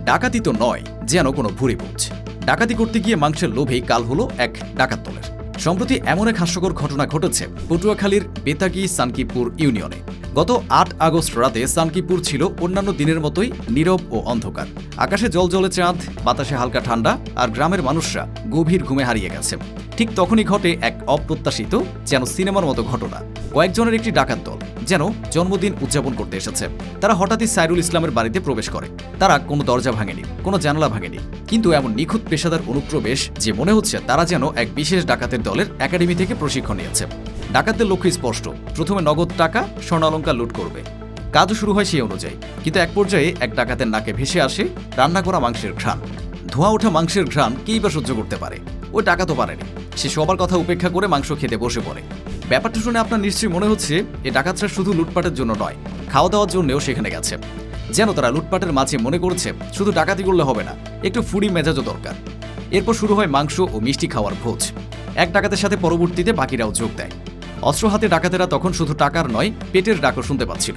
ডাকাতি তো নয়, যেন কোনো ভুরি বোঝ। ডাকাতি করতে গিয়ে মাংসের লোভেই কাল হলো এক ডাকাত দলের। সম্প্রতি এমন এক হাস্যকর ঘটনা ঘটেছে পটুয়াখালীর বেতাগী সানকিপুর ইউনিয়নে। গত ৮ আগস্ট রাতে সানকিপুর ছিল অন্যান্য দিনের মতোই নীরব ও অন্ধকার। আকাশে জলজলে চাঁদ, বাতাসে হালকা ঠান্ডা, আর গ্রামের মানুষরা গভীর ঘুমে হারিয়ে গেছে। ঠিক তখনই ঘটে এক অপ্রত্যাশিত, যেন সিনেমার মতো ঘটনা। কয়েকজনের একটি ডাকাত দল যেন জন্মদিন উদযাপন করতে এসেছে। তারা হঠাৎই সাইরুল ইসলামের বাড়িতে প্রবেশ করে। তারা কোনো দরজা ভাঙেনি, কোনো জানালা ভাঙেনি, কিন্তু এমন নিখুঁত পেশাদার অনুপ্রবেশ যে মনে হচ্ছে তারা যেন এক বিশেষ ডাকাতের দলের একাডেমি থেকে প্রশিক্ষণ নিয়েছে। ডাকাতদের লক্ষ্য স্পষ্ট, প্রথমে নগদ টাকা, স্বর্ণালংকার লুট করবে। কাজও শুরু হয় সেই অনুযায়ী, কিন্তু এক পর্যায়ে এক ডাকাতের নাকে ভেসে আসে রান্না করা মাংসের ঘ্রাণ। ধোঁয়া ওঠা মাংসের ঘ্রাণ কেই বা সহ্য করতে পারে? ওই ডাকাতও পারেনি। সে সবার কথা উপেক্ষা করে মাংস খেতে বসে পড়ে। ব্যাপারটা শুনে আপনার নিশ্চয়ই মনে হচ্ছে এই ডাকাতরা শুধু লুটপাটের জন্য নয়, খাওয়া দাওয়ার জন্যও সেখানে গেছে। যেন তারা লুটপাটের মাঝে মনে করছে শুধু ডাকাতি করলে হবে না, একটু ফুডি মেজাজও দরকার। এরপর শুরু হয় মাংস ও মিষ্টি খাওয়ার ভোজ। এক ডাকাতের সাথে পরবর্তীতে বাকিরাও যোগ দেয়। অস্ত্র হাতে ডাকাতেরা তখন শুধু টাকার নয়, পেটের ডাকও শুনতে পাচ্ছিল।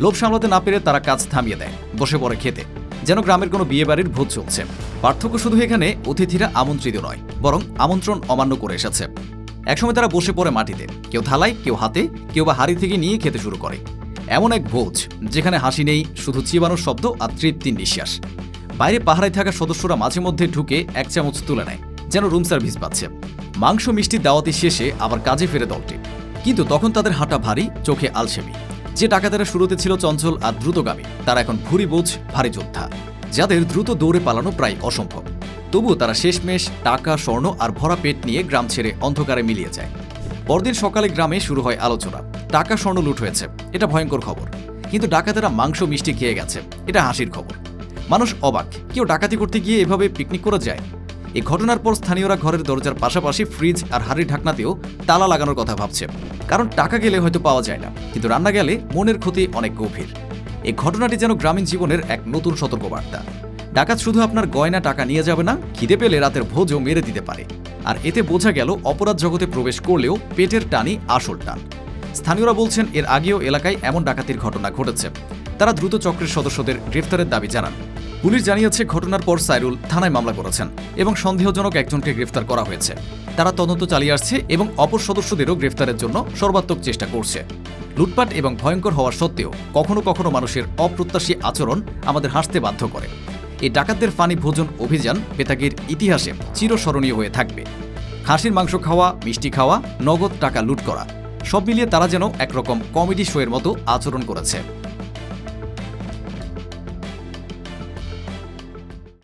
লোভ সামলাতে না পেরে তারা কাজ থামিয়ে দেয়, বসে পড়ে খেতে, যেন গ্রামের কোনো বিয়ে বাড়ির ভোজ চলছে। পার্থক্য শুধু এখানে অতিথিরা আমন্ত্রিত নয়, বরং আমন্ত্রণ অমান্য করে এসেছে। একসময় তারা বসে পড়ে মাটিতে, কেউ থালায়, কেউ হাতে, কেউ বা হাড়ি থেকে নিয়ে খেতে শুরু করে। এমন এক ভোজ যেখানে হাসি নেই, শুধু চিবানোর শব্দ আর তৃপ্তির নিঃশ্বাস। বাইরে পাহারায় থাকা সদস্যরা মাঝে মধ্যে ঢুকে এক চামচ তুলে নেয়, যেন রুম সার্ভিস পাচ্ছে। মাংস মিষ্টি দাওয়াতি শেষে আবার কাজে ফেরে দলটি, কিন্তু তখন তাদের হাঁটা ভারী, চোখে আলসেমি। যে ডাকাতেরা শুরুতে ছিল চঞ্চল আর দ্রুতগামী, তারা এখন ভুরি বোঝ, ভারী যোদ্ধা, যাদের দ্রুত দৌড়ে পালানো প্রায় অসম্ভব। তবুও তারা শেষমেশ টাকা, স্বর্ণ আর ভরা পেট নিয়ে গ্রাম ছেড়ে অন্ধকারে মিলিয়ে যায়। পরদিন সকালে গ্রামে শুরু হয় আলোচনা। টাকা, স্বর্ণ লুট হয়েছে, এটা ভয়ঙ্কর খবর। কিন্তু ডাকাতেরা মাংস মিষ্টি খেয়ে গেছে, এটা হাসির খবর। মানুষ অবাক, কেউ ডাকাতি করতে গিয়ে এভাবে পিকনিক করা যায়? এই ঘটনার পর স্থানীয়রা ঘরের দরজার পাশাপাশি ফ্রিজ আর হাড়ির ঢাকনাতেও তালা লাগানোর কথা ভাবছে। কারণ টাকা গেলে হয়তো পাওয়া যায় না, কিন্তু রান্না গেলে মনের ক্ষতি অনেক গভীর। এই ঘটনাটি যেন গ্রামীণ জীবনের এক নতুন সতর্কবার্তা। ডাকাত শুধু আপনার গয়না টাকা নিয়ে যাবে না, খিদে পেলে রাতের ভোজও মেরে দিতে পারে। আর এতে বোঝা গেল অপরাধ জগতে প্রবেশ করলেও পেটের টানই আসল টান। স্থানীয়রা বলছেন এর আগেও এলাকায় এমন ডাকাতির ঘটনা ঘটেছে। তারা দ্রুত চক্রের সদস্যদের গ্রেফতারের দাবি জানান। পুলিশ জানিয়েছে ঘটনার পর সাইরুল থানায় মামলা করেছেন এবং সন্দেহজনক একজনকে গ্রেফতার করা হয়েছে। তারা তদন্ত চালিয়ে আসছে এবং অপর সদস্যদেরও গ্রেফতারের জন্য সর্বাত্মক চেষ্টা করছে। লুটপাট এবং ভয়ঙ্কর হওয়া সত্ত্বেও কখনো কখনো মানুষের অপ্রত্যাশী আচরণ আমাদের হাসতে বাধ্য করে। এই ডাকাতদের ফানি ভোজন অভিযান বেতাগীর ইতিহাসে চিরস্মরণীয় হয়ে থাকবে। খাসির মাংস খাওয়া, মিষ্টি খাওয়া, নগদ টাকা লুট করা, সব মিলিয়ে তারা যেন একরকম কমেডি শোয়ের মতো আচরণ করেছে।